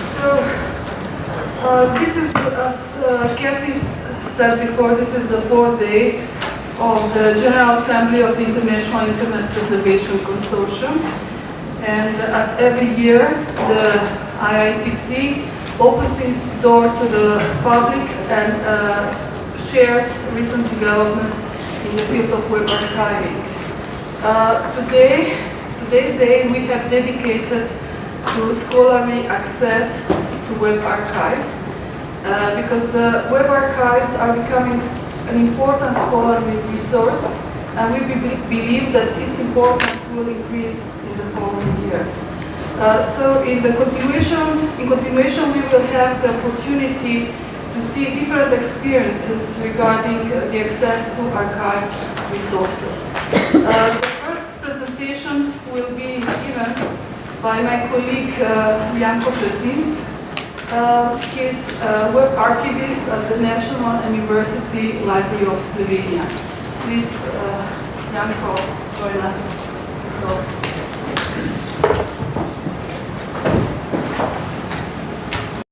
So, this is, as Kathy said before, this is the fourth day of the General Assembly of the International Internet Preservation Consortium. And as every year, the IIPC opens its door to the public and shares recent developments in the field of web archiving. Today's day we have dedicated to scholarly access to web archives because the web archives are becoming an important scholarly resource, and we believe that its importance will increase in the following years. So in continuation we will have the opportunity to see different experiences regarding the access to archive resources. The first presentation will be given by my colleague Janko Presinc. He is a web archivist at the National University Library of Slovenia. Please, Janko, join us.